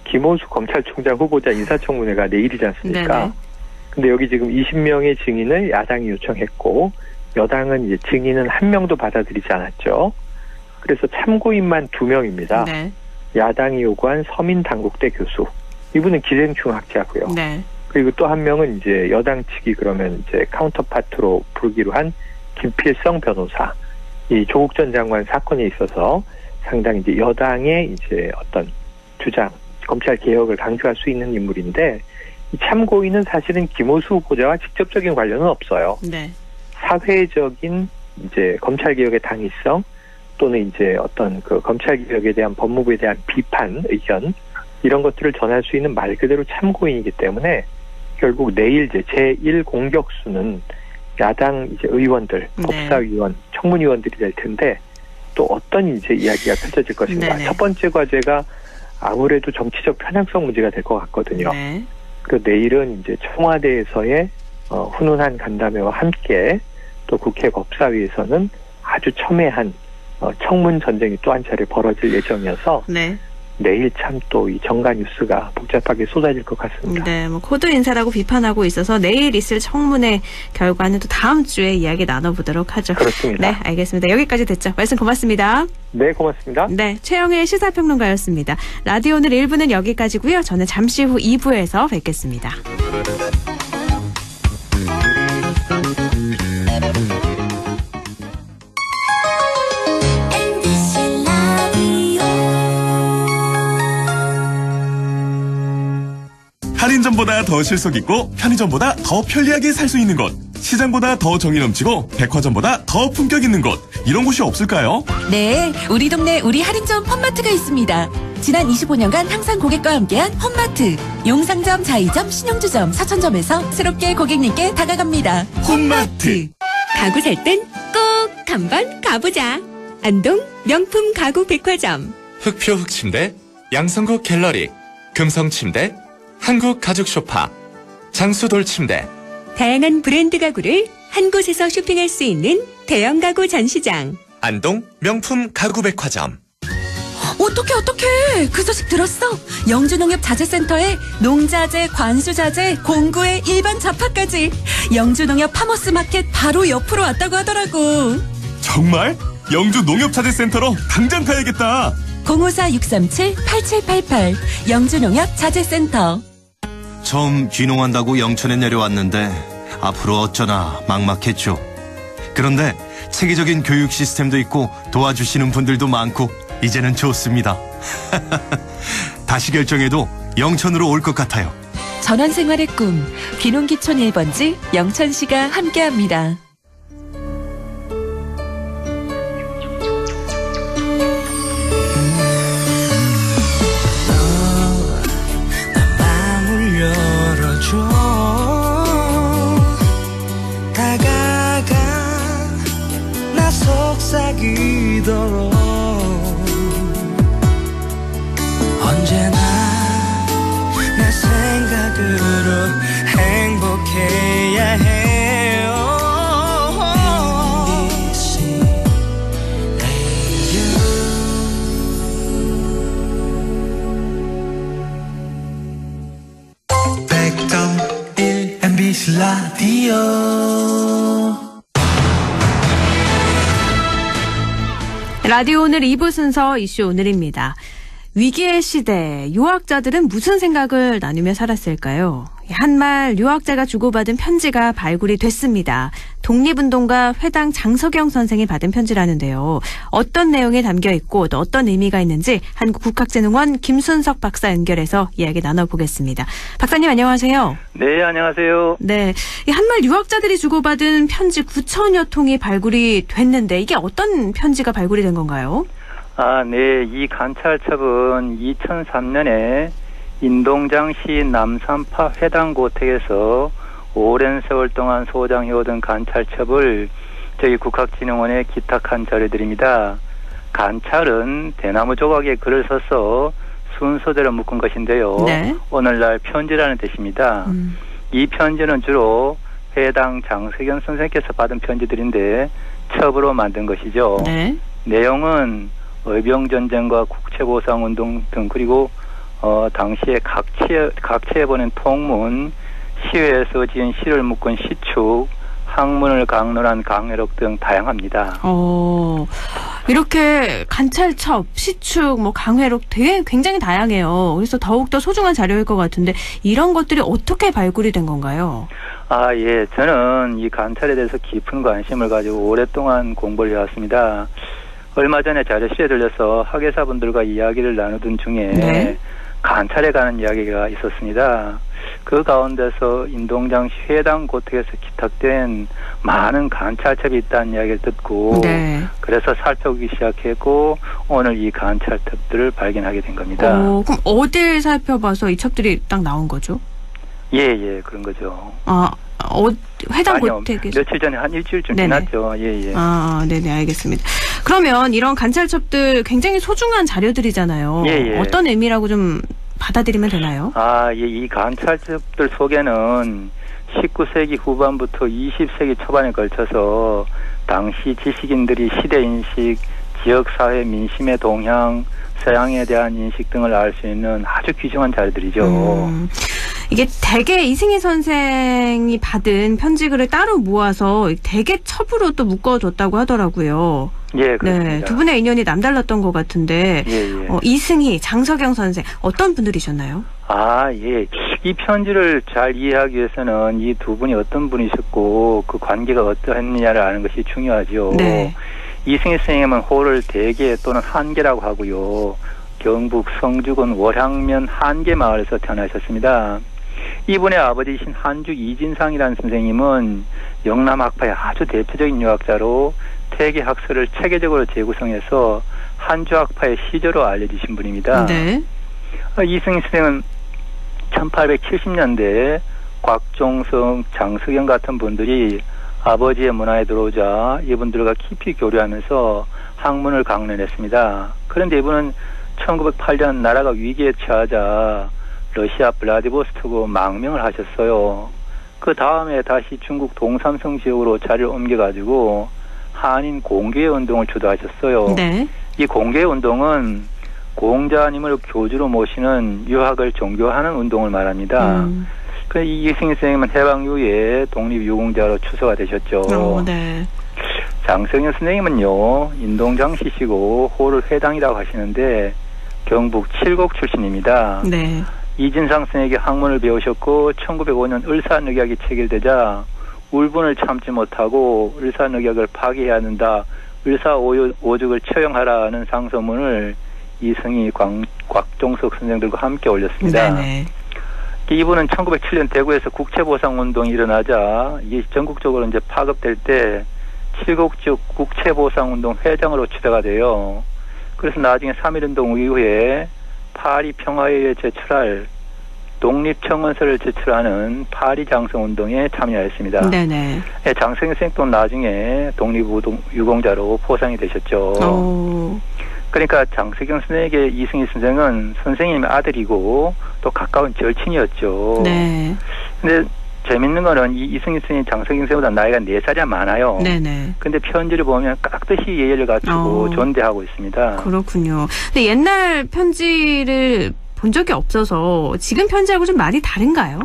김호수 검찰총장 후보자 인사청문회가 내일이지 않습니까? 네네. 근데 여기 지금 20명의 증인을 야당이 요청했고 여당은 이제 증인은 한 명도 받아들이지 않았죠. 그래서 참고인만 2명입니다. 네. 야당이 요구한 서민당국대 교수. 이분은 기생충 학자고요. 네. 그리고 또 한 명은 이제 여당 측이 그러면 이제 카운터파트로 부르기로 한 김필성 변호사. 이 조국 전 장관 사건에 있어서 상당히 이제 여당의 이제 어떤 주장, 검찰 개혁을 강조할 수 있는 인물인데 이 참고인은 사실은 김호수 후보자와 직접적인 관련은 없어요. 네. 사회적인 이제 검찰 개혁의 당위성 또는 이제 어떤 그 검찰 개혁에 대한 법무부에 대한 비판 의견 이런 것들을 전할 수 있는 말 그대로 참고인이기 때문에 결국 내일 이제 제1 공격수는 야당 이제 의원들, 법사위원, 청문위원들이 될 텐데 또 어떤 이제 이야기가 펼쳐질 것인가. 네네. 첫 번째 과제가 아무래도 정치적 편향성 문제가 될 것 같거든요. 네. 그리고 내일은 이제 청와대에서의 훈훈한 간담회와 함께 또 국회 법사위에서는 아주 첨예한 청문 전쟁이 또 한 차례 벌어질 예정이어서 네. 내일 참 또 이 정가 뉴스가 복잡하게 쏟아질 것 같습니다. 네, 뭐 코드 인사라고 비판하고 있어서 내일 있을 청문회 결과는 또 다음 주에 이야기 나눠보도록 하죠. 그렇습니다. 네, 알겠습니다. 여기까지 됐죠. 말씀 고맙습니다. 네, 고맙습니다. 네, 최영의 시사평론가였습니다. 라디오 오늘 1부는 여기까지고요. 저는 잠시 후 2부에서 뵙겠습니다. 할인점보다 더 실속 있고 편의점보다 더 편리하게 살 수 있는 곳, 시장보다 더 정이 넘치고 백화점보다 더 품격 있는 곳, 이런 곳이 없을까요? 네, 우리 동네 우리 할인점 홈마트가 있습니다. 지난 25년간 항상 고객과 함께한 홈마트. 용상점, 자이점, 신용주점, 사천점에서 새롭게 고객님께 다가갑니다. 홈마트. 가구 살 땐 꼭 한번 가보자. 안동 명품 가구 백화점. 흑표 흑침대, 양성국 갤러리, 금성침대, 한국 가죽 소파, 장수돌 침대. 다양한 브랜드 가구를 한 곳에서 쇼핑할 수 있는 대형 가구 전시장. 안동 명품 가구 백화점. 어떡해. 그 소식 들었어? 영주농협자재센터에 농자재, 관수자재, 공구에 일반 잡화까지. 영주농협 파머스마켓 바로 옆으로 왔다고 하더라고. 정말? 영주 농협자재센터로 당장 가야겠다. 054-637-8788 영주농협자재센터. 처음 귀농한다고 영천에 내려왔는데 앞으로 어쩌나 막막했죠. 그런데 체계적인 교육 시스템도 있고 도와주시는 분들도 많고 이제는 좋습니다. 다시 결정해도 영천으로 올 것 같아요. 전환생활의 꿈, 귀농기촌 1번지 영천시가 함께합니다. 다가가 나 속삭이도록 언제나 내 생각으로 행복해야 해요. MBC Radio MBC 라디오. 라디오 오늘 2부 순서 이슈 오늘입니다. 위기의 시대, 유학자들은 무슨 생각을 나누며 살았을까요? 한말 유학자가 주고받은 편지가 발굴이 됐습니다. 독립운동가 회당 장석영 선생이 받은 편지라는데요. 어떤 내용이 담겨 있고 또 어떤 의미가 있는지 한국국학재능원 김순석 박사 연결해서 이야기 나눠보겠습니다. 박사님 안녕하세요. 네, 안녕하세요. 네, 이 한말 유학자들이 주고받은 편지 9천여 통이 발굴이 됐는데 이게 어떤 편지가 발굴이 된 건가요? 네, 이 관찰첩은 2003년에 인동장시 남산파 회당고택에서 오랜 세월 동안 소장해오던 관찰첩을 저희 국학진흥원에 기탁한 자료들입니다. 관찰은 대나무 조각에 글을 써서 순서대로 묶은 것인데요. 네. 오늘날 편지라는 뜻입니다. 이 편지는 주로 회당 장석영 선생님께서 받은 편지들인데 첩으로 만든 것이죠. 네. 내용은 의병전쟁과 국채보상운동 등 그리고 당시에 각처에 보낸 통문, 시외에서 지은 시를 묶은 시축, 학문을 강론한 강회록 등 다양합니다. 이렇게 관찰첩, 시축, 강회록 되게 굉장히 다양해요. 그래서 더욱더 소중한 자료일 것 같은데 이런 것들이 어떻게 발굴이 된 건가요? 예. 저는 이 관찰에 대해서 깊은 관심을 가지고 오랫동안 공부를 해왔습니다. 얼마 전에 자료실에 들려서 학예사분들과 이야기를 나누던 중에 네. 관찰에 가는 이야기가 있었습니다. 그 가운데서 인동장시 회당 고택에서 기탁된 많은 관찰첩이 있다는 이야기를 듣고 네. 그래서 살펴보기 시작했고 오늘 이 관찰첩들을 발견하게 된 겁니다. 그럼 어딜 살펴봐서 이 첩들이 딱 나온 거죠? 예, 그런 거죠. 회당 고택에서 며칠 전에 한 일주일쯤 지났죠. 예. 네네, 알겠습니다. 그러면 이런 관찰첩들 굉장히 소중한 자료들이잖아요. 예. 어떤 의미라고 좀 받아들이면 되나요? 이 관찰첩들 속에는 19세기 후반부터 20세기 초반에 걸쳐서 당시 지식인들이 시대인식, 지역사회 민심의 동향, 서양에 대한 인식 등을 알 수 있는 아주 귀중한 자료들이죠. 이게 대개 이승희 선생이 받은 편지글을 따로 모아서 대개 첩으로 또 묶어뒀다고 하더라고요. 예, 그렇습니다. 네, 두 분의 인연이 남달랐던 것 같은데 이승희, 장석영 선생 어떤 분들이셨나요? 예. 이 편지를 잘 이해하기 위해서는 이 두 분이 어떤 분이셨고 그 관계가 어떠했느냐를 아는 것이 중요하죠. 네. 이승희 선생님은 호를 대계 또는 한계라고 하고요. 경북 성주군 월향면 한계마을에서 태어나셨습니다. 이분의 아버지이신 한주 이진상이라는 선생님은 영남학파의 아주 대표적인 유학자로 퇴계학설을 체계적으로 재구성해서 한주학파의 시조로 알려지신 분입니다. 네. 이승희 선생은 1870년대에 곽종성, 장석영 같은 분들이 아버지의 문화에 들어오자 이분들과 깊이 교류하면서 학문을 강론했습니다. 그런데 이분은 1908년 나라가 위기에 처하자 러시아 블라디보스토크 망명을 하셨어요. 그 다음에 다시 중국 동삼성 지역으로 자리를 옮겨가지고 한인 공개의 운동을 주도하셨어요. 네. 이 공개의 운동은 공자님을 교주로 모시는 유학을 종교화하는 운동을 말합니다. 이 이승희 선생님은 해방 이후에 독립유공자로 추서가 되셨죠. 네. 장석영 선생님은요, 인동장시시고 호를 회당이라고 하시는데 경북 칠곡 출신입니다. 네. 이진상 선생에게 학문을 배우셨고 1905년 을사늑약이 체결되자 울분을 참지 못하고 을사늑약을 파기해야 한다. 을사오죽을 처형하라는 상소문을 이승희, 곽종석 선생들과 함께 올렸습니다. 네네. 이분은 1907년 대구에서 국채보상운동이 일어나자 이게 전국적으로 이제 파급될 때 칠곡지역 국채보상운동 회장으로 추대가 돼요. 그래서 나중에 3.1운동 이후에 파리 평화회의에 제출할 독립청원서를 제출하는 파리 장성운동에 참여했습니다. 네네. 장성영 선생 또 나중에 독립유공자로 포상이 되셨죠. 그러니까 장석영 선생에게 이승희 선생은 선생님의 아들이고 또 가까운 절친이었죠. 네. 근데 재밌는 거는 이 이승희 선생이 장석영 선생보다 나이가 4살이 많아요. 네네. 근데 편지를 보면 깍듯이 예의를 갖추고 존대하고 있습니다. 그렇군요. 근데 옛날 편지를 본 적이 없어서 지금 편지하고 좀 많이 다른가요?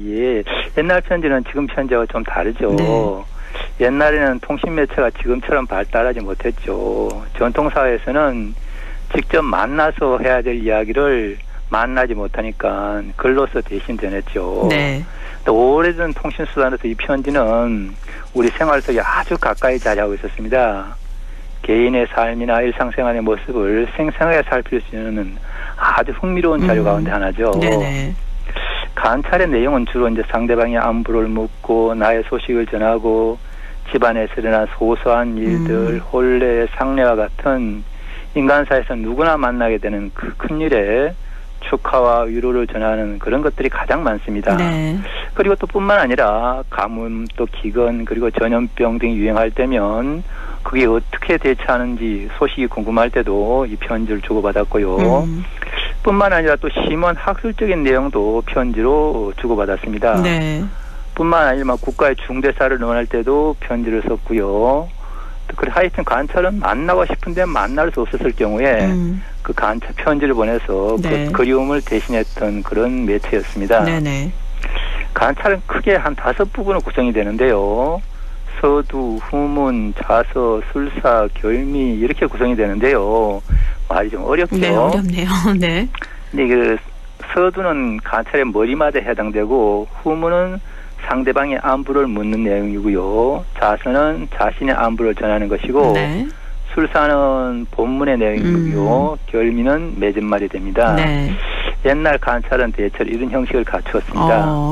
예. 옛날 편지는 지금 편지하고 좀 다르죠. 네. 옛날에는 통신 매체가 지금처럼 발달하지 못했죠. 전통사회에서는 직접 만나서 해야 될 이야기를 만나지 못하니까 글로서 대신 전했죠. 네. 또 오래전 통신수단에서 이 편지는 우리 생활 속에 아주 가까이 자리하고 있었습니다. 개인의 삶이나 일상생활의 모습을 생생하게 살필 수 있는 아주 흥미로운 자료 가운데 하나죠. 네네. 관찰의 내용은 주로 이제 상대방의 안부를 묻고 나의 소식을 전하고 집안에서 일어난 소소한 일들, 혼례, 상례와 같은 인간사에서 누구나 만나게 되는 그 큰 일에 축하와 위로를 전하는 그런 것들이 가장 많습니다. 네. 그리고 또 뿐만 아니라 가뭄, 또 기근, 그리고 전염병 등이 유행할 때면 그게 어떻게 대처하는지 소식이 궁금할 때도 이 편지를 주고받았고요. 뿐만 아니라 또 심한 학술적인 내용도 편지로 주고받았습니다. 네. 뿐만 아니라 국가의 중대사를 논할 때도 편지를 썼고요. 그래 하여튼 관찰은 만나고 싶은데 만날 수 없었을 경우에 그 관찰 편지를 보내서 네. 그 그리움을 대신했던 그런 매체였습니다. 네네. 관찰은 크게 한 5부분으로 구성이 되는데요. 서두, 후문, 자서, 술사, 결미 이렇게 구성이 되는데요. 말이 좀 어렵죠. 네, 어렵네요. 네. 근데 그 서두는 관찰의 머리마다 해당되고 후문은 상대방의 안부를 묻는 내용이고요. 자서는 자신의 안부를 전하는 것이고 네. 술사는 본문의 내용이고요. 결미는 맺은말이 됩니다. 네. 옛날 관찰은 대체로 이런 형식을 갖추었습니다.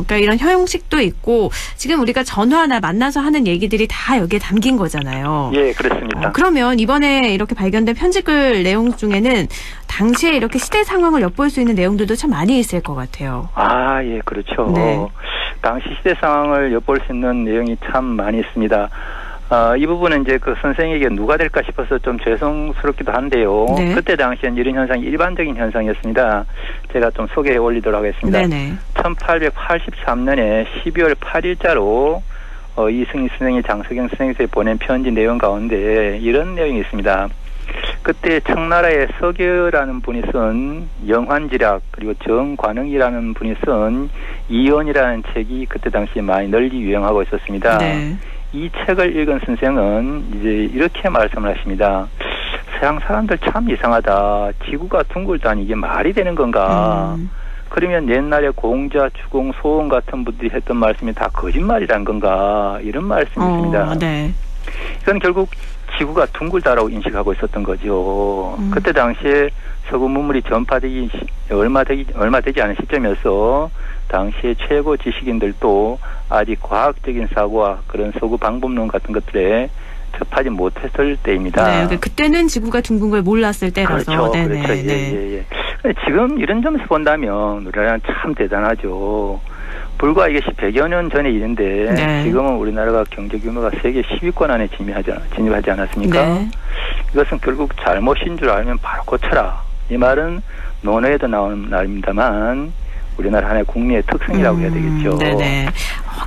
그러니까 이런 형식도 있고 지금 우리가 전화나 만나서 하는 얘기들이 다 여기에 담긴 거잖아요. 예, 그렇습니다. 그러면 이번에 이렇게 발견된 편지글 내용 중에는 당시에 이렇게 시대 상황을 엿볼 수 있는 내용들도 참 많이 있을 것 같아요. 아, 예, 그렇죠. 네. 당시 시대 상황을 엿볼 수 있는 내용이 참 많이 있습니다. 이 부분은 이제 그 선생에게 누가 될까 싶어서 좀 죄송스럽기도 한데요. 네. 그때 당시엔 이런 현상이 일반적인 현상이었습니다. 제가 좀 소개해 올리도록 하겠습니다. 네네. 1883년에 12월 8일자로 이승희 선생이 장석영 선생님께 보낸 편지 내용 가운데 이런 내용이 있습니다. 그때 청나라의 서교라는 분이 쓴 영환지략 그리고 정관응이라는 분이 쓴 이언이라는 책이 그때 당시에 많이 널리 유행하고 있었습니다. 네. 이 책을 읽은 선생은 이제 이렇게 말씀을 하십니다. 서양 사람들 참 이상하다. 지구가 둥글다니 이게 말이 되는 건가? 그러면 옛날에 공자, 주공, 소원 같은 분들이 했던 말씀이 다 거짓말이란 건가? 이런 말씀이십니다. 네. 이건 결국 지구가 둥글다라고 인식하고 있었던 거죠. 그때 당시에 서구 문물이 전파되기 얼마 되지 않은 시점이어서 당시에 최고 지식인들도 아직 과학적인 사고와 그런 서구 방법론 같은 것들에 접하지 못했을 때입니다. 네, 그때는 지구가 둥근 걸 몰랐을 때라서. 그렇죠. 네네. 그렇죠. 예. 지금 이런 점에서 본다면 우리나라는 참 대단하죠. 불과 이게 100여 년 전의 일인데 네. 지금은 우리나라가 경제 규모가 세계 10위권 안에 진입하지 않았습니까? 네. 이것은 결국 잘못인 줄 알면 바로 고쳐라. 이 말은 논어에도 나오는 말입니다만 우리나라 하나의 국민의 특성이라고 해야 되겠죠. 네네.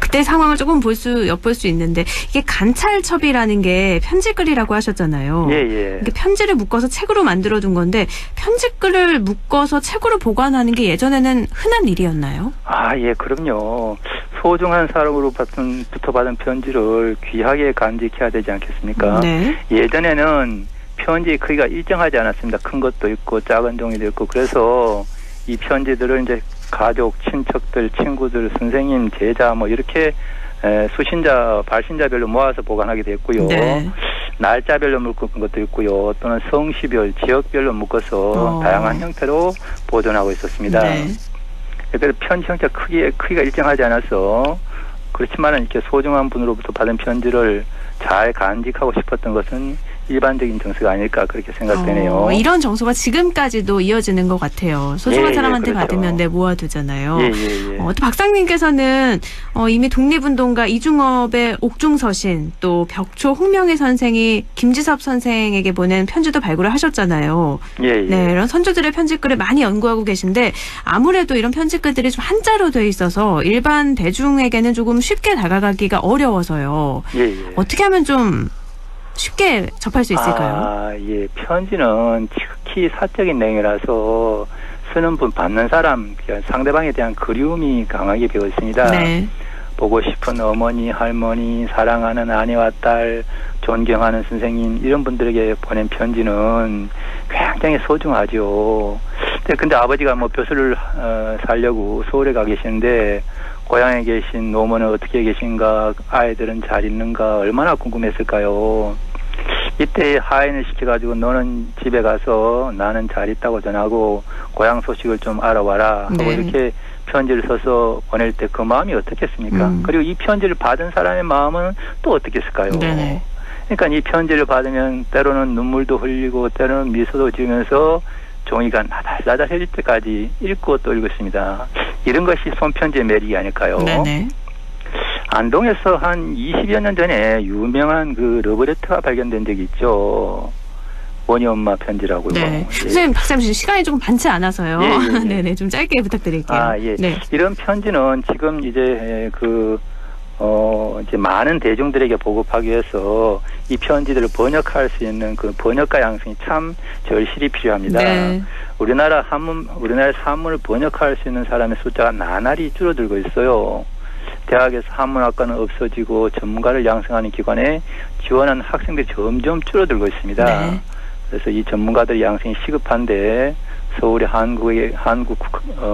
그때 상황을 조금 엿볼 수 있는데 이게 관찰첩이라는 게 편지글이라고 하셨잖아요. 예. 이게 편지를 묶어서 책으로 만들어둔 건데 편지글을 묶어서 책으로 보관하는 게 예전에는 흔한 일이었나요? 아, 예, 그럼요. 소중한 사람으로부터 받은 편지를 귀하게 간직해야 되지 않겠습니까? 네. 예전에는 편지의 크기가 일정하지 않았습니다. 큰 것도 있고 작은 종이도 있고 그래서 이 편지들을 이제 가족, 친척들, 친구들, 선생님, 제자 뭐 이렇게 수신자, 발신자별로 모아서 보관하게 됐고요. 네. 날짜별로 묶은 것도 있고요. 또는 성시별, 지역별로 묶어서 다양한 형태로 보존하고 있었습니다. 네. 그래서 편지 형태 크기가 일정하지 않아서 그렇지만은 이렇게 소중한 분으로부터 받은 편지를 잘 간직하고 싶었던 것은 일반적인 정서가 아닐까 그렇게 생각되네요. 이런 정서가 지금까지도 이어지는 것 같아요. 소중한 사람한테 그렇죠. 받으면 모아두잖아요. 예. 또 박사님께서는 이미 독립운동가 이중업의 옥중서신 또 벽초 홍명희 선생이 김지섭 선생에게 보낸 편지도 발굴을 하셨잖아요. 예. 네, 이런 선조들의 편지글을 많이 연구하고 계신데 아무래도 이런 편지글들이 좀 한자로 돼 있어서 일반 대중에게는 조금 쉽게 다가가기가 어려워서요. 예. 어떻게 하면 좀 쉽게 접할 수 있을까요? 예. 편지는 특히 사적인 내용이라서 쓰는 분, 받는 사람, 상대방에 대한 그리움이 강하게 배어 있습니다. 네. 보고 싶은 어머니, 할머니, 사랑하는 아내와 딸, 존경하는 선생님 이런 분들에게 보낸 편지는 굉장히 소중하죠. 근데 아버지가 뭐 벼슬을 살려고 서울에 가 계시는데 고향에 계신 노모는 어떻게 계신가, 아이들은 잘 있는가 얼마나 궁금했을까요. 이때 하인을 시켜가지고 너는 집에 가서 나는 잘 있다고 전하고 고향 소식을 좀 알아와라 하고 네. 이렇게 편지를 써서 보낼 때 그 마음이 어떻겠습니까? 그리고 이 편지를 받은 사람의 마음은 또 어떻겠을까요? 네네. 그러니까 이 편지를 받으면 때로는 눈물도 흘리고 때로는 미소도 지으면서 종이가 나달나달해질 때까지 읽고 또 읽었습니다. 이런 것이 손편지의 매력이 아닐까요? 네네. 안동에서 한 20여 년 전에 유명한 그 러브레터가 발견된 적이 있죠. 원희 엄마 편지라고요. 네. 예. 선생님, 박사님 시간이 조금 많지 않아서요. 예. 네네. 좀 짧게 부탁드릴게요. 예. 네. 이런 편지는 지금 이제 이제 많은 대중들에게 보급하기 위해서 이 편지들을 번역할 수 있는 그 번역가 양성이 참 절실히 필요합니다. 네. 우리나라 한문을 번역할 수 있는 사람의 숫자가 나날이 줄어들고 있어요. 대학에서 한문학과는 없어지고 전문가를 양성하는 기관에 지원하는 학생들이 점점 줄어들고 있습니다. 네. 그래서 이 전문가들의 양성이 시급한데 서울의 한국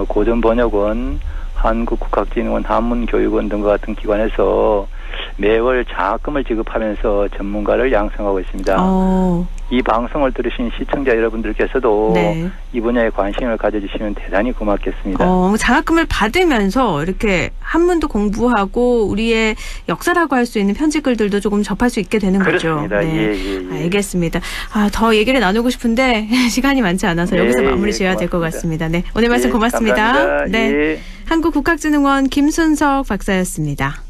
고전번역원, 한국국학진흥원, 한문교육원 등과 같은 기관에서 매월 장학금을 지급하면서 전문가를 양성하고 있습니다. 이 방송을 들으신 시청자 여러분들께서도 네. 이 분야에 관심을 가져주시면 대단히 고맙겠습니다. 장학금을 받으면서 이렇게 한문도 공부하고 우리의 역사라고 할 수 있는 편지글들도 조금 접할 수 있게 되는 그렇습니다. 거죠. 네. 예. 알겠습니다. 더 얘기를 나누고 싶은데 시간이 많지 않아서 여기서 마무리 지어야 될 것 같습니다. 네. 오늘 말씀 고맙습니다. 감사합니다. 네. 한국국학진흥원 김순석 박사였습니다.